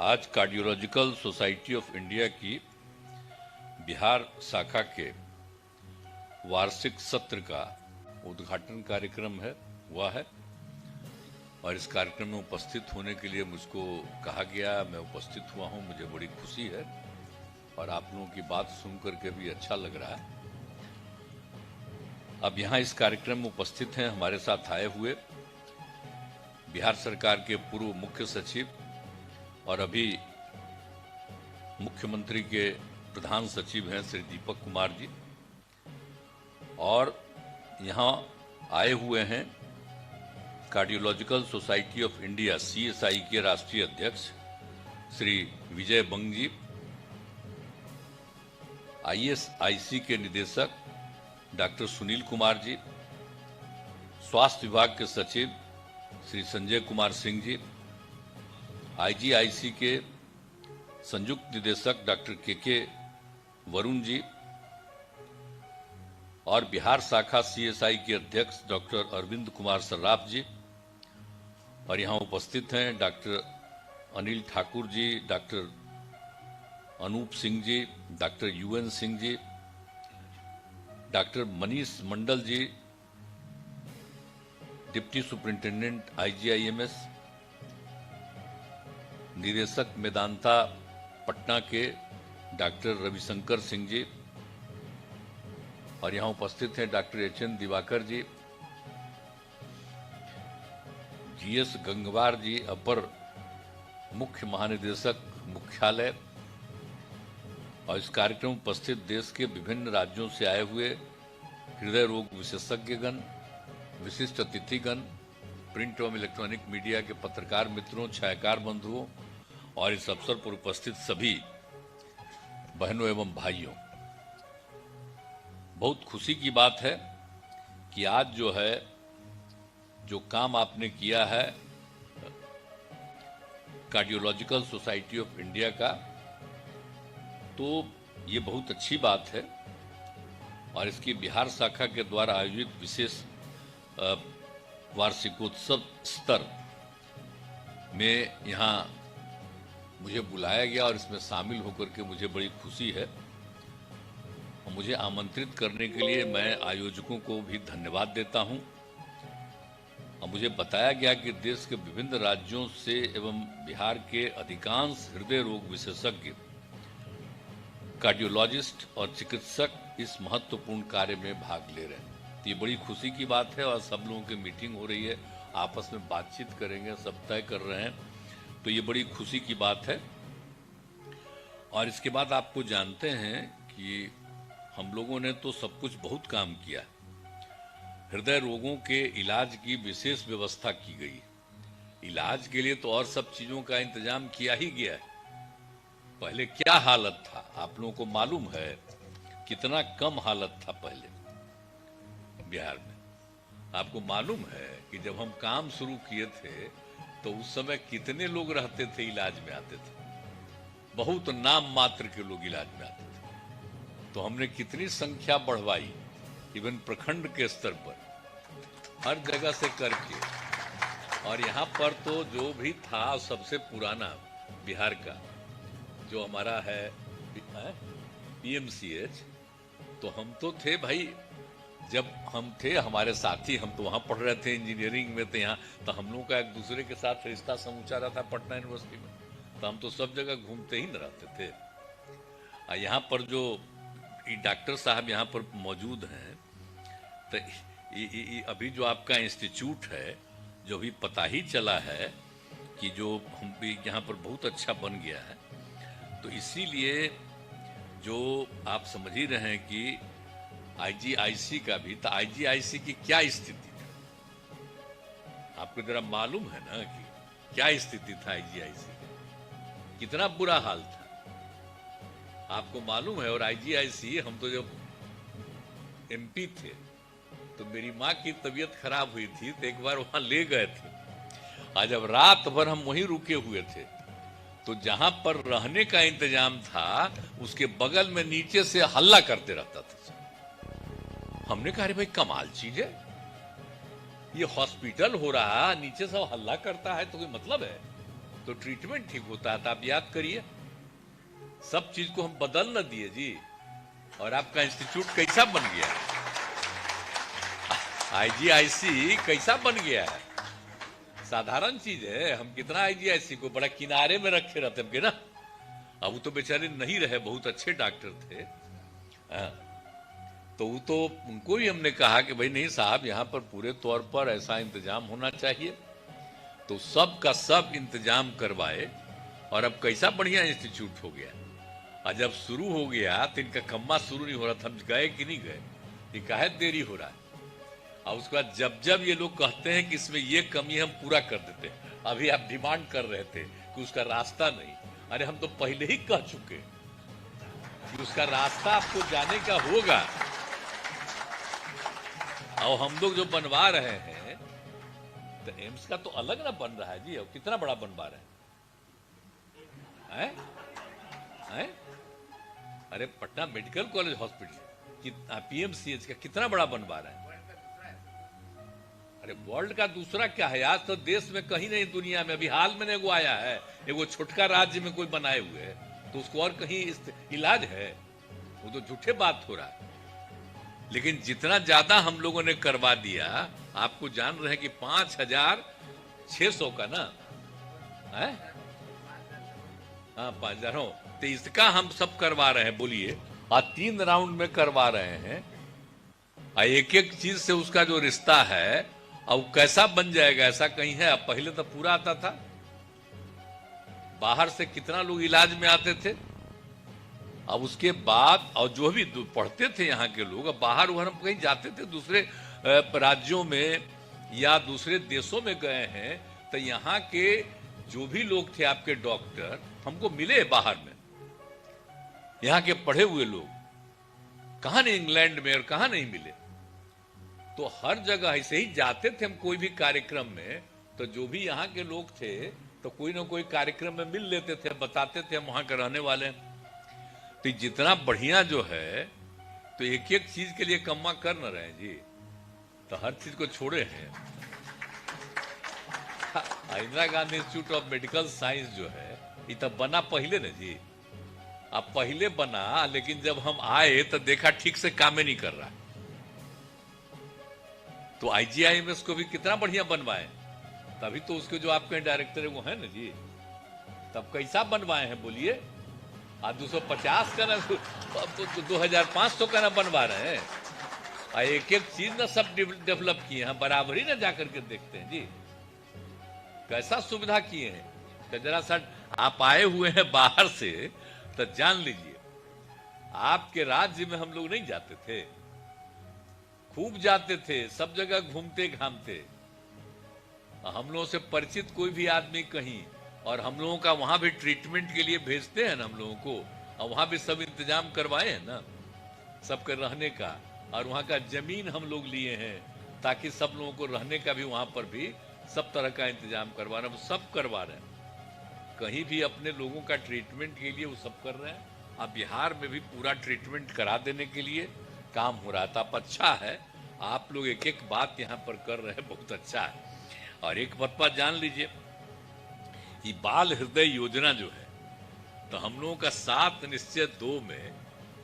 आज cardiological society of India की बिहार शाखा के वार्षिक सत्र का उद्घाटन कार्यक्रम हुआ है और इस कार्यक्रम में उपस्थित होने के लिए मुझको कहा गया। मैं उपस्थित हुआ हूं, मुझे बड़ी खुशी है और आप लोगों की बात सुनकर के भी अच्छा लग रहा है। अब यहाँ इस कार्यक्रम में उपस्थित हैं हमारे साथ आए हुए बिहार सरकार के पूर्व मुख्य सचिव और अभी मुख्यमंत्री के प्रधान सचिव हैं श्री दीपक कुमार जी, और यहाँ आए हुए हैं cardiological society of India CSI के राष्ट्रीय अध्यक्ष श्री विजय बंग जी, ISIC के निदेशक डॉक्टर सुनील कुमार जी, स्वास्थ्य विभाग के सचिव श्री संजय कुमार सिंह जी, IGIC के संयुक्त निदेशक डॉक्टर KK वरुण जी और बिहार शाखा CSI के अध्यक्ष डॉक्टर अरविंद कुमार सर्राफ जी, और यहाँ उपस्थित हैं doctor Anil Thakur ji, doctor Anoop Singh ji, doctor UN Singh ji, doctor Manish Mandal जी, डिप्टी सुपरिंटेंडेंट IGIMS, निदेशक मेदांता पटना के डॉक्टर रविशंकर सिंह जी, और यहाँ उपस्थित हैं डॉक्टर HN दिवाकर जी, GS गंगवार जी, अपर मुख्य महानिदेशक मुख्यालय, और इस कार्यक्रम में उपस्थित देश के विभिन्न राज्यों से आए हुए हृदय रोग विशेषज्ञगण, विशिष्ट अतिथिगण, प्रिंट एवं इलेक्ट्रॉनिक मीडिया के पत्रकार मित्रों, छायाकार बंधुओं और इस अवसर पर उपस्थित सभी बहनों एवं भाइयों, बहुत खुशी की बात है कि आज जो काम आपने किया है कार्डियोलॉजिकल सोसाइटी ऑफ इंडिया का, तो ये बहुत अच्छी बात है और इसकी बिहार शाखा के द्वारा आयोजित विशेष वार्षिकोत्सव स्तर में यहाँ मुझे बुलाया गया और इसमें शामिल होकर के मुझे बड़ी खुशी है। और मुझे आमंत्रित करने के लिए मैं आयोजकों को भी धन्यवाद देता हूँ। और मुझे बताया गया कि देश के विभिन्न राज्यों से एवं बिहार के अधिकांश हृदय रोग विशेषज्ञ, कार्डियोलॉजिस्ट और चिकित्सक इस महत्वपूर्ण कार्य में भाग ले रहे हैं। ये बड़ी खुशी की बात है और सब लोगों की मीटिंग हो रही है, आपस में बातचीत करेंगे, सब तय कर रहे हैं, तो ये बड़ी खुशी की बात है। और इसके बाद आपको जानते हैं कि हम लोगों ने तो सब कुछ बहुत काम किया। हृदय रोगों के इलाज की विशेष व्यवस्था की गई। इलाज के लिए तो और सब चीजों का इंतजाम किया ही गया है। पहले क्या हालत था आप लोगों को मालूम है, कितना कम हालत था पहले बिहार में। आपको मालूम है कि जब हम काम शुरू किए थे तो उस समय कितने लोग रहते थे, इलाज में आते थे, बहुत नाम मात्र के लोग इलाज में आते थे। तो हमने कितनी संख्या बढ़वाई, इवन प्रखंड के स्तर पर हर जगह से करके। और यहाँ पर तो जो भी था सबसे पुराना बिहार का जो हमारा है PMCH, तो हम तो थे भाई, जब हम थे हमारे साथी, हम तो वहाँ पढ़ रहे थे इंजीनियरिंग में, तो यहाँ तो हम लोगों का एक दूसरे के साथ रिश्ता समूचा रहा था पटना यूनिवर्सिटी में, तो हम तो सब जगह घूमते ही न रहते थे। यहाँ पर जो डॉक्टर साहब यहाँ पर मौजूद हैं, तो अभी जो आपका इंस्टीट्यूट है, जो भी पता ही चला है कि जो हम भी यहाँ पर बहुत अच्छा बन गया है, तो इसीलिए जो आप समझ ही रहे हैं कि IGIC का भी, तो IGIC की क्या स्थिति थी आपको जरा मालूम है ना, कि क्या स्थिति था IGIC का, कितना बुरा हाल था आपको मालूम है। और IGIC, हम तो जब MP थे तो मेरी माँ की तबीयत खराब हुई थी, तो एक बार वहां ले गए थे। आज जब रात भर हम वहीं रुके हुए थे, तो जहां पर रहने का इंतजाम था उसके बगल में नीचे से हल्ला करते रहता था। हमने कहा अरे भाई कमाल चीज है, ये हॉस्पिटल हो रहा, नीचे से हल्ला करता है, तो कोई मतलब है? तो ट्रीटमेंट ठीक होता है। तो आप याद करिए, सब चीज को हम बदल न दिए जी। और आपका इंस्टीट्यूट कैसा बन गया है, आईजीआईसी कैसा बन गया है, साधारण चीज है। हम कितना आईजीआईसी को बड़ा किनारे में रखे रहते हैं ना। अब वो तो बेचारे नहीं रहे, बहुत अच्छे डॉक्टर थे। तो वो तो उनको भी हमने कहा कि भाई नहीं साहब, यहाँ पर पूरे तौर पर ऐसा इंतजाम होना चाहिए। तो सब का सब इंतजाम करवाए और अब कैसा बढ़िया इंस्टीट्यूट हो गया। और जब शुरू हो गया तो इनका कम्मा शुरू नहीं हो रहा था। हम गए कि नहीं गए, ये काहे देरी हो रहा है। और उसके बाद जब जब ये लोग कहते हैं कि इसमें ये कमी हम पूरा कर देते हैं, अभी आप डिमांड कर रहे थे कि उसका रास्ता नहीं। अरे हम तो पहले ही कह चुके कि उसका रास्ता आपको जाने का होगा। और हम लोग जो बनवा रहे हैं, तो एम्स का तो अलग ना बन रहा है जी। और कितना बड़ा बनवा रहे हैं, हैं? अरे Patna medical college hospital, PMCH का कितना बड़ा बनवा रहा है। अरे वर्ल्ड का दूसरा क्या है, आज तो देश में कहीं नहीं दुनिया में। अभी हाल में एगो आया है, एगो छोटका राज्य में कोई बनाए हुए है, तो उसको और कहीं इलाज है। वो तो झूठे बात हो रहा है। लेकिन जितना ज्यादा हम लोगों ने करवा दिया, आपको जान रहे हैं कि 5,600 का ना है, हाँ 5,000, तो इसका हम सब करवा रहे हैं। बोलिए, और 3 राउंड में करवा रहे हैं। और एक एक चीज से उसका जो रिश्ता है, अब कैसा बन जाएगा ऐसा कहीं है। अब पहले तो पूरा आता था, बाहर से कितना लोग इलाज में आते थे। अब उसके बाद और जो भी पढ़ते थे यहाँ के लोग, अब बाहर उधर हम कहीं जाते थे, दूसरे राज्यों में या दूसरे देशों में गए हैं, तो यहाँ के जो भी लोग थे आपके डॉक्टर हमको मिले बाहर में। यहाँ के पढ़े हुए लोग कहाँ नहीं, इंग्लैंड में और कहाँ नहीं मिले। तो हर जगह ऐसे ही जाते थे हम कोई भी कार्यक्रम में, तो जो भी यहाँ के लोग थे तो कोई ना कोई कार्यक्रम में मिल लेते थे, बताते थे हम वहां के रहने वाले। तो जितना बढ़िया जो है, तो एक एक चीज के लिए कम्मा कर न रहे जी, तो हर चीज को छोड़े हैं। Indira Gandhi institute of medical science जो है, ये तो बना पहले ना जी। अब पहले बना, लेकिन जब हम आए तो देखा ठीक से काम ही नहीं कर रहा। तो आईजीआईएमएस को भी कितना बढ़िया बनवाए, तभी तो उसके जो आपके डायरेक्टर है वो है ना जी। तब कैसा बनवाए हैं बोलिए। आज 250 का ना, 2,500 का ना बनवा रहे हैं। और एक एक चीज ना सब डेवलप किए हैं, बराबरी ना जाकर के देखते हैं जी, कैसा सुविधा किए हैं। तो जरा सा आप आए हुए हैं बाहर से, तो जान लीजिए, आपके राज्य में हम लोग नहीं जाते थे, खूब जाते थे, सब जगह घूमते घामते। हम लोगों से परिचित कोई भी आदमी कहीं, और हम लोगों का वहां भी ट्रीटमेंट के लिए भेजते हैं ना हम लोगों को, और वहां भी सब इंतजाम करवाए हैं ना सबके रहने का। और वहां का जमीन हम लोग लिए हैं, ताकि सब लोगों को रहने का भी वहां पर भी सब तरह का इंतजाम करवा रहे हैं, सब करवा रहे हैं। कहीं भी अपने लोगों का ट्रीटमेंट के लिए वो सब कर रहे हैं। अब बिहार में भी पूरा ट्रीटमेंट करा देने के लिए काम हो रहा था। अच्छा है, आप लोग एक एक बात यहाँ पर कर रहे हैं, बहुत अच्छा है। और एक बात जान लीजिए, ये बाल हृदय योजना जो है, तो हम लोगों का 7 निश्चय 2 में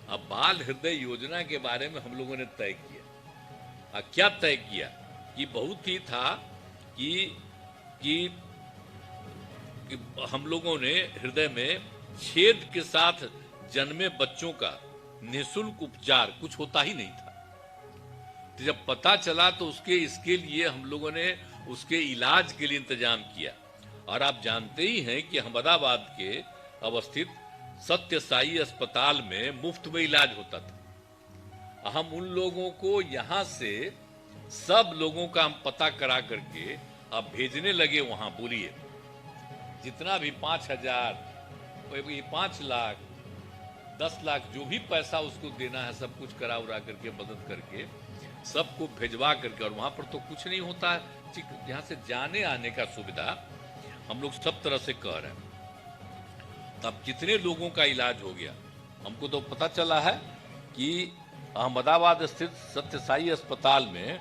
अब बाल हृदय योजना के बारे में हम लोगों ने तय किया। क्या तय किया कि बहुत ही था कि हम लोगों ने हृदय में छेद के साथ जन्मे बच्चों का निःशुल्क उपचार कुछ होता ही नहीं था। तो जब पता चला तो इसके लिए हम लोगों ने उसके इलाज के लिए इंतजाम किया। और आप जानते ही हैं कि अहमदाबाद के अवस्थित सत्य साई अस्पताल में मुफ्त में इलाज होता था। हम उन लोगों को यहाँ से सब लोगों का हम पता करा करके अब भेजने लगे वहां। बोलिए, जितना भी 5,000, 5 लाख, 10 लाख जो भी पैसा उसको देना है, सब कुछ करा उरा करके मदद करके सबको भेजवा करके। और वहां पर तो कुछ नहीं होता है, यहाँ से जाने आने का सुविधा हम लोग सब तरह से कर रहे हैं। तब कितने लोगों का इलाज हो गया, हमको तो पता चला है कि अहमदाबाद स्थित सत्य साई अस्पताल में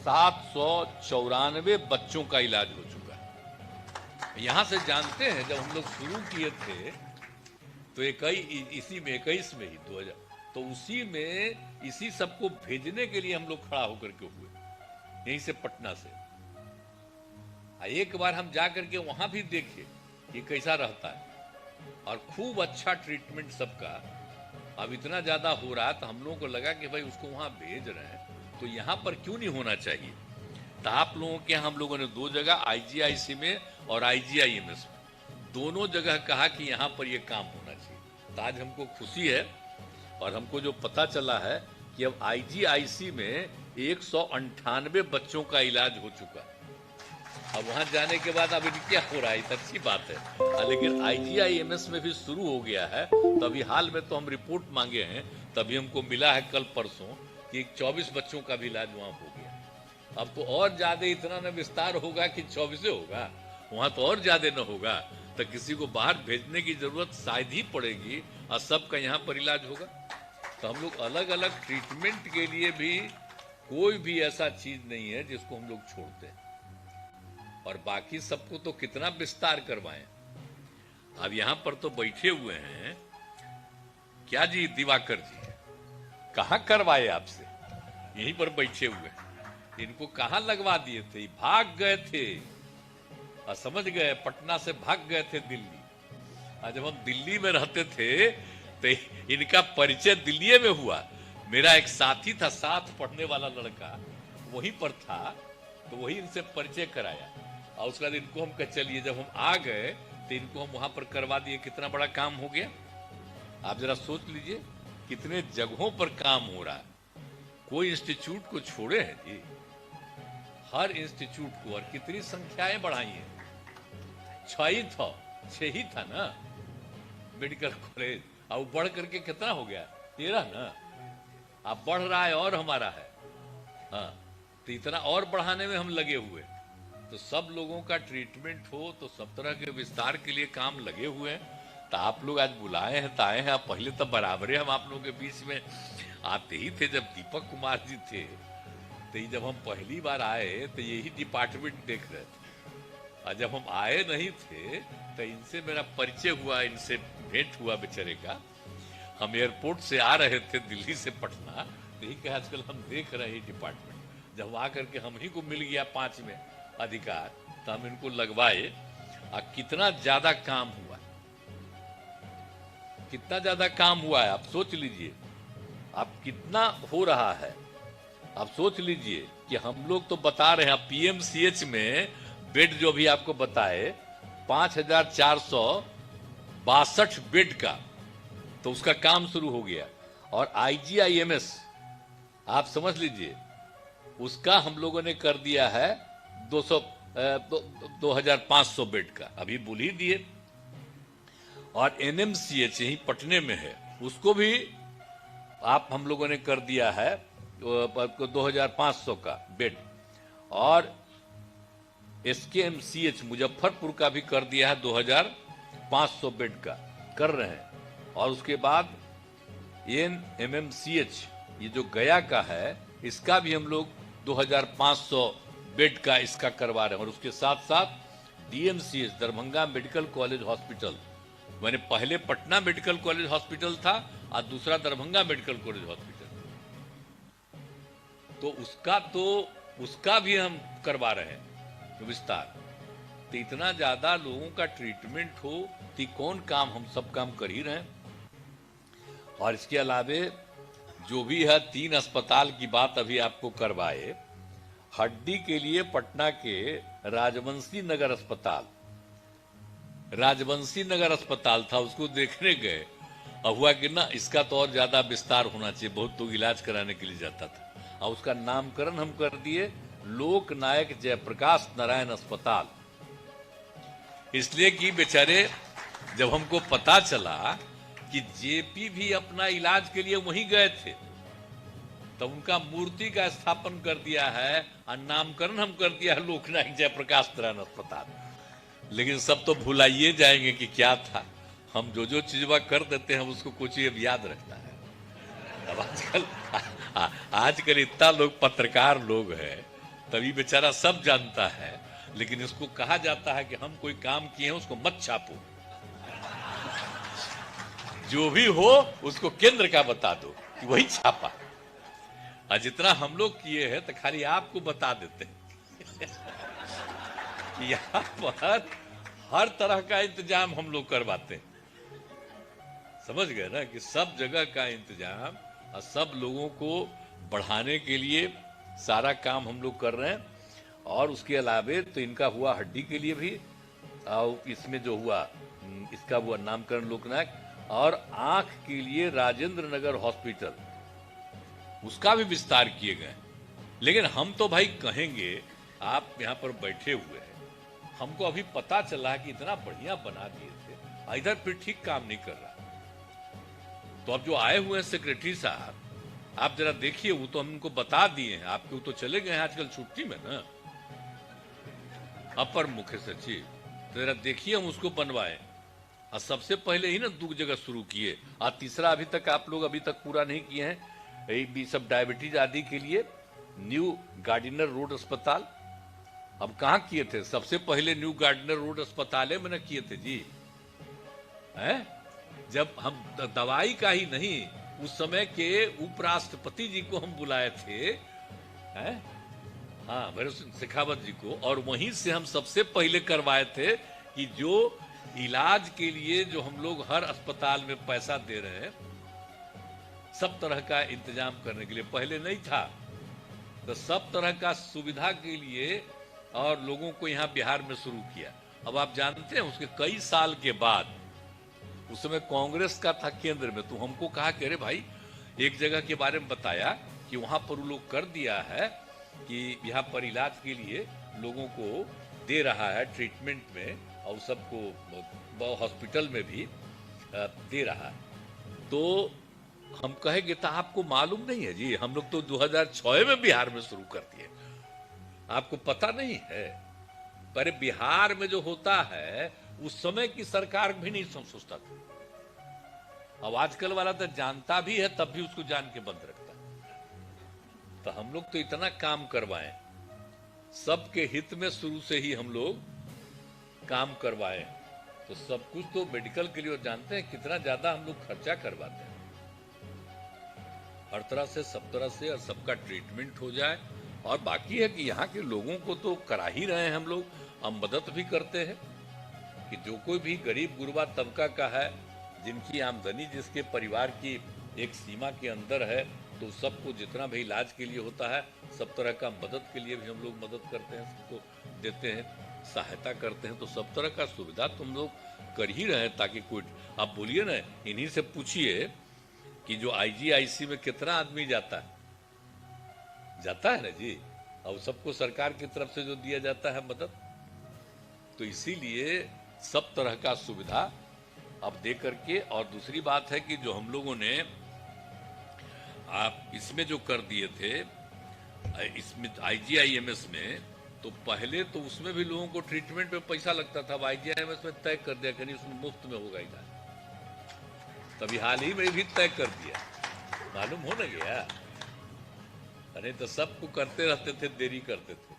794 बच्चों का इलाज हो चुका है। यहाँ से जानते हैं जब हम लोग शुरू किए थे तो इसी में 21 में ही 2000, तो उसी में इसी सबको भेजने के लिए हम लोग खड़ा होकर के हुए यहीं से पटना से। एक बार हम जा करके वहां भी देखे कि कैसा रहता है और खूब अच्छा ट्रीटमेंट सबका। अब इतना ज्यादा हो रहा तो हम लोगों को लगा कि भाई उसको वहां भेज रहे हैं तो यहाँ पर क्यों नहीं होना चाहिए। तो आप लोगों के हम लोगों ने 2 जगह IGIC में और IGIMS में दोनों जगह कहा कि यहाँ पर ये काम होना चाहिए। तो आज हमको खुशी है और हमको जो पता चला है कि अब IGIC में 198 बच्चों का इलाज हो चुका। अब वहां जाने के बाद अब क्या हो रहा है, अच्छी बात है। लेकिन IGIMS में भी शुरू हो गया है। तो अभी हाल में तो हम रिपोर्ट मांगे हैं, तभी हमको मिला है कल परसों कि 24 बच्चों का भी इलाज वहां हो गया। अब तो और ज्यादा इतना न विस्तार होगा कि 24 होगा, वहां तो और ज्यादा न होगा। तो किसी को बाहर भेजने की जरूरत शायद ही पड़ेगी और सबका यहाँ पर इलाज होगा। तो हम लोग अलग अलग ट्रीटमेंट के लिए भी कोई भी ऐसा चीज नहीं है जिसको हम लोग छोड़ते हैं। और बाकी सबको तो कितना विस्तार करवाएं। अब यहां पर तो बैठे हुए हैं क्या जी, दिवाकर जी कहां करवाए आपसे, यहीं पर बैठे हुए हैं। इनको कहां लगवा दिए थे, भाग गए थे और समझ गए पटना से भाग गए थे दिल्ली। और जब हम दिल्ली में रहते थे तो इनका परिचय दिल्ली में हुआ। मेरा एक साथी था, साथ पढ़ने वाला लड़का वहीं पर था, तो वही इनसे परिचय कराया। और उसके बाद इनको हम कह चलिए, जब हम आ गए तो इनको हम वहां पर करवा दिए। कितना बड़ा काम हो गया आप जरा सोच लीजिए, कितने जगहों पर काम हो रहा है। कोई इंस्टीट्यूट को छोड़े हैं जी, हर इंस्टीट्यूट को। और कितनी संख्याएं बढ़ाई हैं, 6 ही था ना मेडिकल कॉलेज, और बढ़ करके कितना हो गया, 13 ना। अब बढ़ रहा है और हमारा है। हाँ, तो इतना और बढ़ाने में हम लगे हुए। तो सब लोगों का ट्रीटमेंट हो तो सब तरह के विस्तार के लिए काम लगे हुए हैं। तो आप लोग आज बुलाए हैं तो आए हैं। आप पहले तो बराबर हम आप लोगों के बीच में आते ही थे। जब दीपक कुमार जी थे तो जब हम पहली बार आए तो यही डिपार्टमेंट देख रहे थे। और जब हम आए नहीं थे तो इनसे मेरा परिचय हुआ, इनसे भेंट हुआ बेचारे का। हम एयरपोर्ट से आ रहे थे दिल्ली से पटना, तो यही कहा आजकल हम देख रहे हैं डिपार्टमेंट। जब आकर के हम ही को मिल गया 5 में अधिकार, तो हम इनको लगवाए। और कितना ज्यादा काम हुआ, कितना ज्यादा काम हुआ है आप सोच लीजिए। आप कितना हो रहा है आप सोच लीजिए कि हम लोग तो बता रहे हैं PMCH में बेड जो भी आपको बताए 5462 बेड का, तो उसका काम शुरू हो गया। और IGIMS आप समझ लीजिए उसका हम लोगों ने कर दिया है 2500 बेड का, अभी बोल ही दिए। और NMCH यही पटने में है, उसको भी आप हम लोगों ने कर दिया है 2500 का बेड। और SKMCH मुजफ्फरपुर का भी कर दिया है 2500 बेड का, कर रहे हैं। और उसके बाद NMMCH ये जो गया का है, इसका भी हम लोग 2500 बेड का इसका करवा रहे हैं। और उसके साथ साथ DMCH Darbhanga medical college hospital, मैंने पहले पटना मेडिकल कॉलेज हॉस्पिटल था और दूसरा दरभंगा मेडिकल कॉलेज हॉस्पिटल, तो उसका भी हम करवा रहे हैं विस्तार। तो इतना ज्यादा लोगों का ट्रीटमेंट हो तो कौन काम, हम सब काम कर ही रहे हैं। और इसके अलावे जो भी है 3 अस्पताल की बात अभी आपको करवाए। हड्डी के लिए पटना के राजवंशी नगर अस्पताल था, उसको देखने गए और हुआ कि ना इसका तो और ज्यादा विस्तार होना चाहिए, बहुत लोग इलाज कराने के लिए जाता था। और उसका नामकरण हम कर दिए लोक नायक जयप्रकाश नारायण अस्पताल, इसलिए कि बेचारे जब हमको पता चला कि JP भी अपना इलाज के लिए वहीं गए थे, तो उनका मूर्ति का स्थापन कर दिया है और नामकरण हम कर दिया है लोकनायक जयप्रकाश नारायण अस्पताल। लेकिन सब तो भुलाइए जाएंगे कि क्या था। हम जो चीजवा कर देते हैं उसको कुछ ही अब याद रखता है। अब आजकल इतना लोग पत्रकार लोग हैं, तभी बेचारा सब जानता है। लेकिन इसको कहा जाता है कि हम कोई काम किए हैं उसको मत छापो, जो भी हो उसको केंद्र का बता दो कि वही छापा। और जितना हम लोग किए हैं तो खाली आपको बता देते हैं कि यहाँ पर हर तरह का इंतजाम हम लोग करवाते हैं। समझ गए ना कि सब जगह का इंतजाम और सब लोगों को बढ़ाने के लिए सारा काम हम लोग कर रहे हैं। और उसके अलावे तो इनका हुआ हड्डी के लिए भी, और इसमें जो हुआ इसका हुआ नामकरण लोकनायक, और आंख के लिए राजेंद्र नगर हॉस्पिटल उसका भी विस्तार किए गए। लेकिन हम तो भाई कहेंगे, आप यहाँ पर बैठे हुए हैं, हमको अभी पता चला कि इतना बढ़िया बना दिए थे, इधर फिर ठीक काम नहीं कर रहा। तो अब जो आए हुए हैं सेक्रेटरी साहब, आप जरा देखिए, वो तो हम उनको बता दिए हैं, आपके वो तो चले गए हैं आजकल छुट्टी में ना, अपर मुख्य सचिव, तो जरा देखिए हम उसको बनवाएं। और सबसे पहले ही ना 2 जगह शुरू किए, और तीसरा अभी तक आप लोग अभी तक पूरा नहीं किए हैं, यही भी सब डायबिटीज आदि के लिए न्यू गार्डिनर रोड अस्पताल। अब कहाँ किए थे? सबसे पहले न्यू गार्डिनर रोड अस्पताल में ना किए थे जी, हैं? जब हम दवाई का ही नहीं, उस समय के उपराष्ट्रपति जी को हम बुलाए थे, हैं? हाँ, भैरव सिंह शेखावत जी को, और वहीं से हम सबसे पहले करवाए थे कि जो इलाज के लिए जो हम लोग हर अस्पताल में पैसा दे रहे हैं, सब तरह का इंतजाम करने के लिए, पहले नहीं था, तो सब तरह का सुविधा के लिए और लोगों को यहाँ बिहार में शुरू किया। अब आप जानते हैं उसके कई साल के बाद, उस समय कांग्रेस का था केंद्र में, तो हमको कहा कि अरे भाई एक जगह के बारे में बताया कि वहां पर वो लोग कर दिया है कि यहाँ पर इलाज के लिए लोगों को दे रहा है ट्रीटमेंट में, और सबको हॉस्पिटल में भी दे रहा है। तो हम कहेंगे तो आपको मालूम नहीं है जी, हम लोग तो 2006 में बिहार में शुरू कर दिए, आपको पता नहीं है। पर बिहार में जो होता है उस समय की सरकार भी नहीं सोचता था। अब आजकल वाला तो जानता भी है, तब भी उसको जान के बंद रखता। तो हम लोग तो इतना काम करवाएं, सबके हित में शुरू से ही हम लोग काम करवाएं, तो सब कुछ तो मेडिकल के लिए जानते हैं कितना ज्यादा हम लोग खर्चा करवाते हैं। हर तरह से, सब तरह से, और सबका ट्रीटमेंट हो जाए। और बाकी है कि यहाँ के लोगों को तो करा ही रहे हैं हम लोग, हम मदद भी करते हैं कि जो कोई भी गरीब गुरबा तबका का है, जिनकी आमदनी जिसके परिवार की एक सीमा के अंदर है, तो सबको जितना भी इलाज के लिए होता है, सब तरह का मदद के लिए भी हम लोग मदद करते हैं, सबको देते हैं, सहायता करते हैं। तो सब तरह का सुविधा तुम लोग कर ही रहे हैं, ताकि कोई, आप बोलिए ना, इन्हीं से पूछिए कि जो IGIC में कितना आदमी जाता है ना जी, और सबको सरकार की तरफ से जो दिया जाता है मदद, तो इसीलिए सब तरह का सुविधा अब दे करके। और दूसरी बात है कि जो हम लोगों ने आप इसमें जो कर दिए थे, इसमें IGIMS में, तो पहले तो उसमें भी लोगों को ट्रीटमेंट में पैसा लगता था, अब IGIMS में तय कर दिया कि उसमें मुफ्त में होगा इलाज। तभी हाल ही में भी तय कर दिया, मालूम हो ना गया, अरे तो सबको करते रहते थे, देरी करते थे।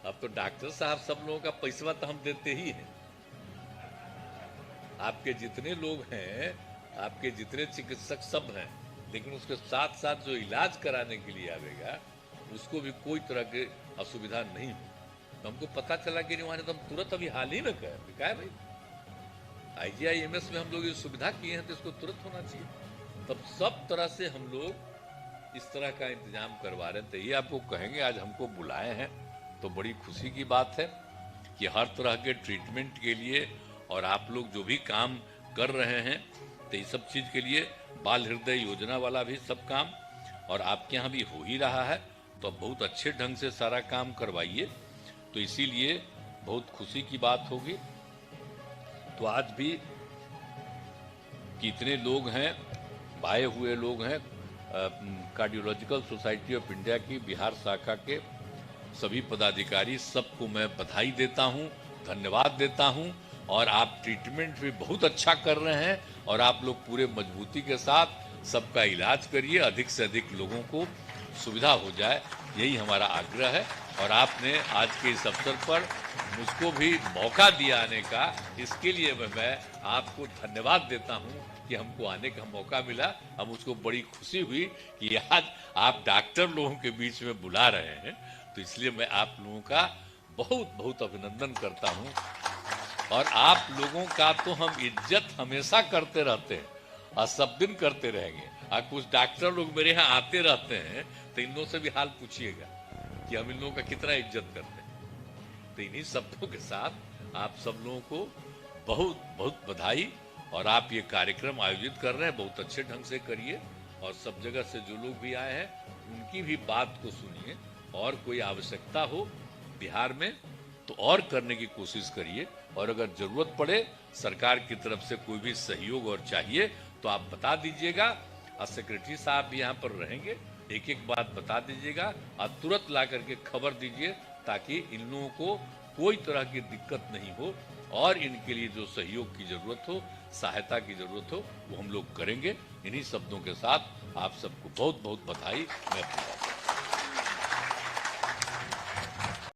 अब तो डॉक्टर साहब सब लोगों का पैसा तो हम देते ही हैं। आपके जितने लोग हैं, आपके जितने चिकित्सक सब हैं, लेकिन उसके साथ साथ जो इलाज कराने के लिए आवेगा, उसको भी कोई तरह की असुविधा नहीं हो। तो हमको पता चला कि नहीं, तो हम तुरंत अभी हाल ही में कहा भाई IGIMS में हम लोग ये सुविधा किए हैं, तो इसको तुरंत होना चाहिए। तब सब तरह से हम लोग इस तरह का इंतजाम करवा रहे हैं। तो ये आपको कहेंगे, आज हमको बुलाए हैं तो बड़ी खुशी की बात है कि हर तरह के ट्रीटमेंट के लिए, और आप लोग जो भी काम कर रहे हैं, तो इस सब चीज़ के लिए बाल हृदय योजना वाला भी सब काम, और आपके यहाँ भी हो ही रहा है, तो बहुत अच्छे ढंग से सारा काम करवाइए। तो इसीलिए बहुत खुशी की बात होगी। तो आज भी कितने लोग हैं, आए हुए लोग हैं, कार्डियोलॉजिकल सोसाइटी ऑफ इंडिया की बिहार शाखा के सभी पदाधिकारी, सबको मैं बधाई देता हूं, धन्यवाद देता हूं। और आप ट्रीटमेंट भी बहुत अच्छा कर रहे हैं, और आप लोग पूरे मजबूती के साथ सबका इलाज करिए, अधिक से अधिक लोगों को सुविधा हो जाए। यही हमारा आग्रह है। और आपने आज के इस अवसर पर मुझको भी मौका दिया आने का, इसके लिए मैं आपको धन्यवाद देता हूं कि हमको आने का मौका मिला। अब मुझको बड़ी खुशी हुई कि आज आप डॉक्टर लोगों के बीच में बुला रहे हैं, तो इसलिए मैं आप लोगों का बहुत बहुत अभिनंदन करता हूं। और आप लोगों का तो हम इज्जत हमेशा करते रहते हैं और सब दिन करते रहेंगे। और कुछ डॉक्टर लोग मेरे यहाँ आते रहते हैं, तो इन लोगों से भी हाल पूछिएगा कि हम इन लोगों का कितना इज्जत करते हैं। तो इन्हीं शब्दों के साथ आप सब लोगों को बहुत बहुत बधाई। और आप ये कार्यक्रम आयोजित कर रहे हैं, बहुत अच्छे ढंग से करिए। और सब जगह से जो लोग भी आए हैं उनकी भी बात को सुनिए, और कोई आवश्यकता हो बिहार में तो और करने की कोशिश करिए। और अगर जरूरत पड़े सरकार की तरफ से कोई भी सहयोग और चाहिए तो आप बता दीजिएगा, और सेक्रेटरी साहब भी यहाँ पर रहेंगे, एक एक बात बता दीजिएगा और तुरंत ला करके खबर दीजिए, ताकि इन लोगों को कोई तरह की दिक्कत नहीं हो। और इनके लिए जो सहयोग की जरूरत हो, सहायता की जरूरत हो, वो हम लोग करेंगे। इन्हीं शब्दों के साथ आप सबको बहुत बहुत बधाई। मैं